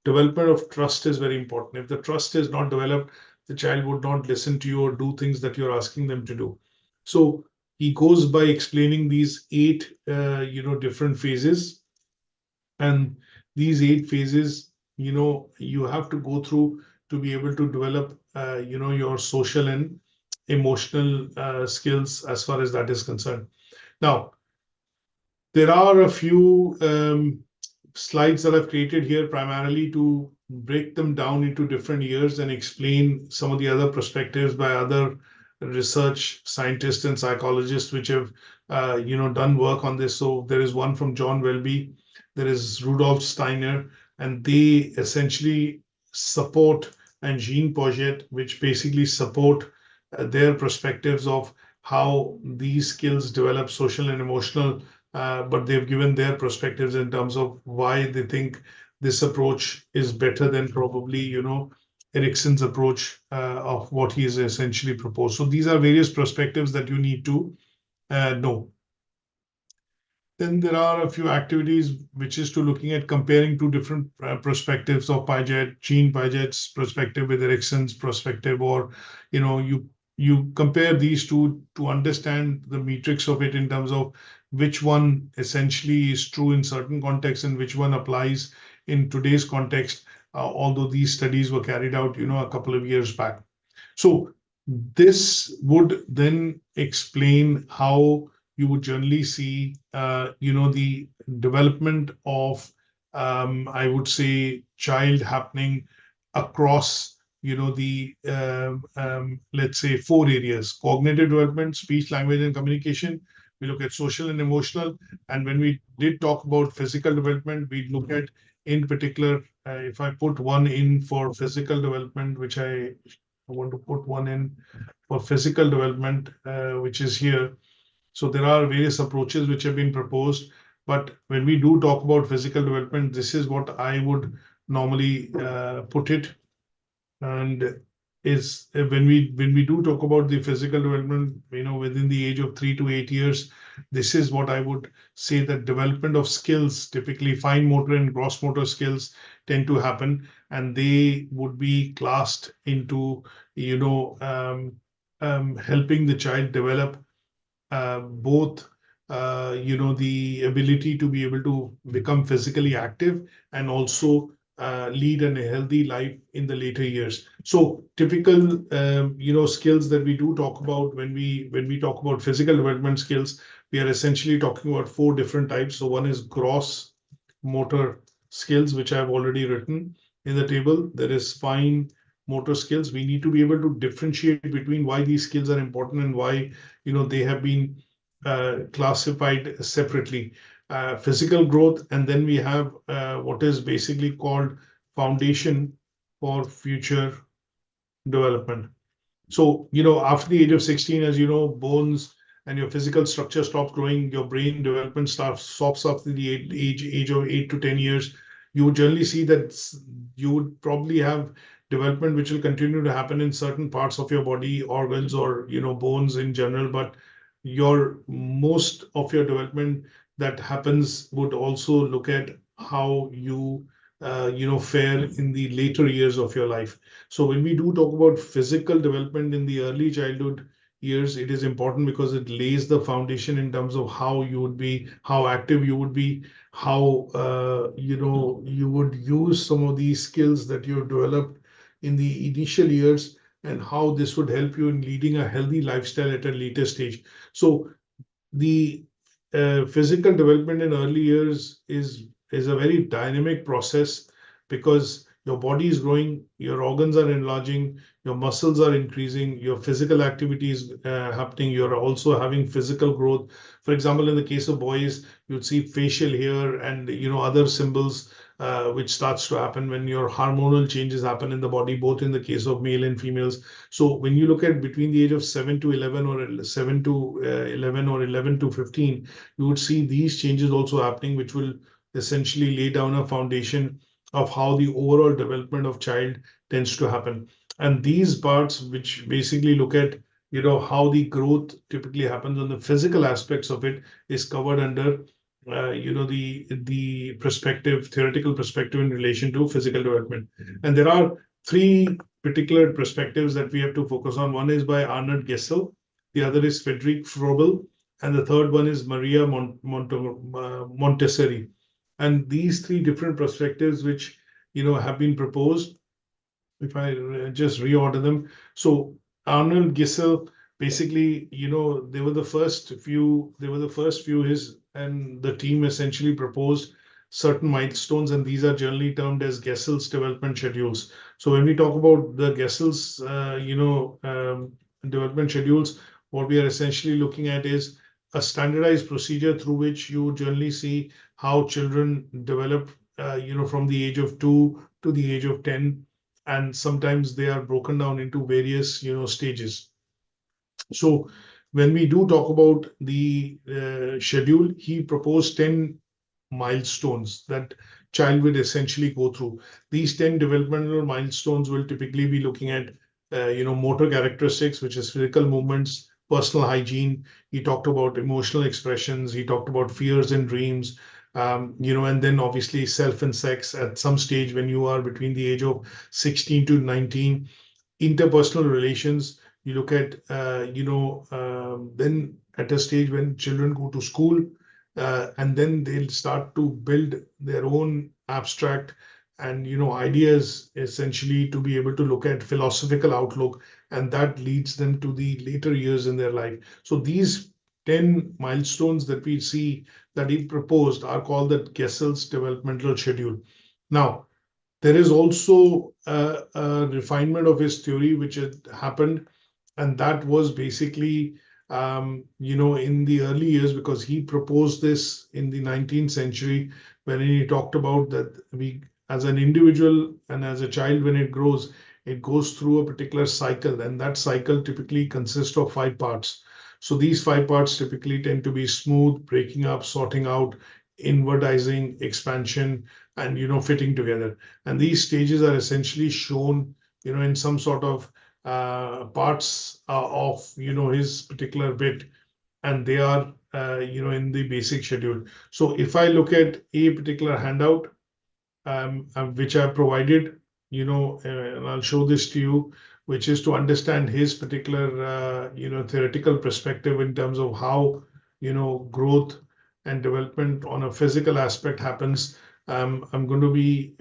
development of trust is very important. If the trust is not developed, the child would not listen to you or do things that you're asking them to do. So he goes by explaining these 8, different phases, and these 8 phases, you have to go through to be able to develop, your social and emotional skills as far as that is concerned. Now, there are a few slides that I've created here primarily to break them down into different years and explain some of the other perspectives by other research scientists and psychologists which have done work on this. So there is one from John Welby, there is Rudolf Steiner, and they essentially support, and Jean Piaget, which basically support their perspectives of how these skills develop social and emotional, but they've given their perspectives in terms of why they think this approach is better than probably, Erickson's approach of what he has essentially proposed. So these are various perspectives that you need to know. Then there are a few activities which is to looking at comparing two different perspectives of Piaget, Jean Piaget's perspective with Erickson's perspective, or you compare these two to understand the matrix of it in terms of which one essentially is true in certain contexts and which one applies in today's context, although these studies were carried out, a couple of years back. So this would then explain how you would generally see, the development of, I would say, child happening across, let's say 4 areas: cognitive development, speech, language, and communication. We look at social and emotional. And when we did talk about physical development, we look at, in particular, if I put one in for physical development, which I want to put one in for physical development, which is here. So there are various approaches which have been proposed. But when we do talk about physical development, this is what I would normally put it. And is when we do talk about the physical development, within the age of 3 to 8 years, this is what I would say, that development of skills, typically fine motor and gross motor skills, tend to happen, and they would be classed into helping the child develop both the ability to be able to become physically active and also lead a healthy life in the later years. So typical skills that we do talk about when we talk about physical development skills, we are essentially talking about 4 different types. So one is gross motor skills, which I've already written in the table. There is fine motor skills. We need to be able to differentiate between why these skills are important and why they have been classified separately. Physical growth, and then we have what is basically called foundation for future development. So, after the age of 16, as you know, bones and your physical structure stops growing, your brain development stops after the age of 8 to 10 years. You would generally see that you would probably have development which will continue to happen in certain parts of your body, organs, or bones in general, but most of your development that happens would also look at how you fare in the later years of your life. So when we do talk about physical development in the early childhood years, it is important because it lays the foundation in terms of how you would be, how active you would be, how you would use some of these skills that you've developed in the initial years, and how this would help you in leading a healthy lifestyle at a later stage. So the physical development in early years is a very dynamic process, because your body is growing, your organs are enlarging, your muscles are increasing, your physical activity is happening. You're also having physical growth. For example, in the case of boys, you'd see facial hair and other symbols which starts to happen when your hormonal changes happen in the body, both in the case of male and females. So when you look at between the age of 7 to 11 or 7 to 11 or 11 to 15, you would see these changes also happening, which will essentially lay down a foundation of how the overall development of child tends to happen. And these parts, which basically look at how the growth typically happens on the physical aspects of it, is covered under the theoretical perspective in relation to physical development. And there are 3 particular perspectives that we have to focus on. One is by Arnold Gesell, the other is Frederick Frobel, and the third one is Maria Montessori. And these 3 different perspectives, which have been proposed, if I just reorder them. So Arnold Gesell, basically, they were the first few, his and the team essentially proposed certain milestones, and these are generally termed as Gesell's development schedules. So when we talk about the Gesell's, development schedules, what we are essentially looking at is a standardized procedure through which you generally see how children develop, from the age of 2 to the age of 10, and sometimes they are broken down into various stages. So when we do talk about the schedule, he proposed 10 milestones that child will essentially go through. These 10 developmental milestones will typically be looking at motor characteristics, which is physical movements, personal hygiene. He talked about emotional expressions. He talked about fears and dreams. And then obviously self and sex at some stage when you are between the age of 16 to 19. Interpersonal relations, you look at, then at a stage when children go to school, and then they'll start to build their own abstract and ideas, essentially to be able to look at philosophical outlook, and that leads them to the later years in their life. So these 10 milestones that we see that he proposed are called the Gesell's developmental schedule. Now, there is also a refinement of his theory which had happened, and that was basically in the early years, because he proposed this in the 19th century when he talked about that we, as an individual and as a child, when it grows, it goes through a particular cycle, and that cycle typically consists of 5 parts. So these 5 parts typically tend to be smooth, breaking up, sorting out, invertizing, expansion, and fitting together. And these stages are essentially shown in some sort of parts of, his particular bit, and they are, in the basic schedule. So if I look at a particular handout, which I provided, and I'll show this to you, which is to understand his particular, theoretical perspective in terms of how, growth and development on a physical aspect happens. I'm going to be,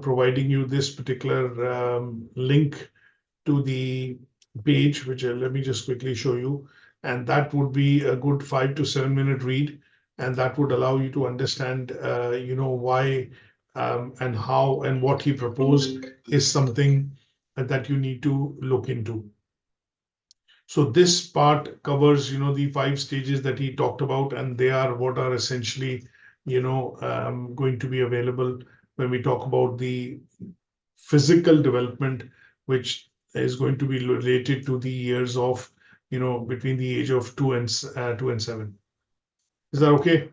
providing you this particular link to the page, which let me just quickly show you. And that would be a good 5 to 7 minute read. And that would allow you to understand, why and how and what he proposed is something that you need to look into. So this part covers, the 5 stages that he talked about, and they are what are essentially, going to be available when we talk about the physical development, which is going to be related to the years of, between the age of 2 and 7. Is that okay?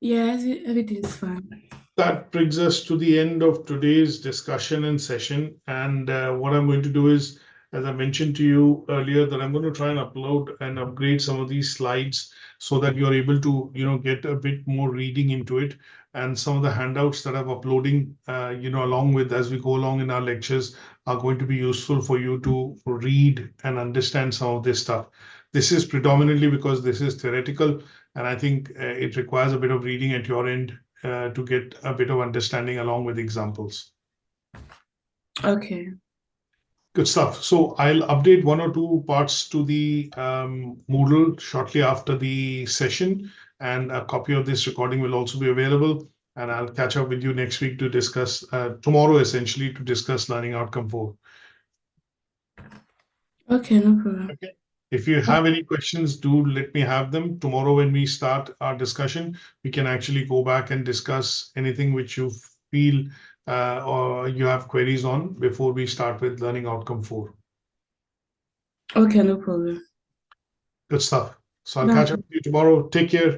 Yes, everything's fine. That brings us to the end of today's discussion and session. And what I'm going to do is, as I mentioned to you earlier, that I'm going to try and upload and upgrade some of these slides so that you're able to, get a bit more reading into it. And some of the handouts that I'm uploading, along with as we go along in our lectures are going to be useful for you to read and understand some of this stuff. This is predominantly because this is theoretical, and I think it requires a bit of reading at your end to get a bit of understanding along with examples. Okay. Good stuff. So I'll update 1 or 2 parts to the Moodle shortly after the session, and a copy of this recording will also be available. And I'll catch up with you next week to discuss, tomorrow essentially, to discuss Learning Outcome 4. Okay, no problem. Okay. If you have any questions, do let me have them. Tomorrow when we start our discussion, we can actually go back and discuss anything which you feel or you have queries on before we start with Learning Outcome 4. Okay, no problem. Good stuff. So I'll catch up with you tomorrow. Take care.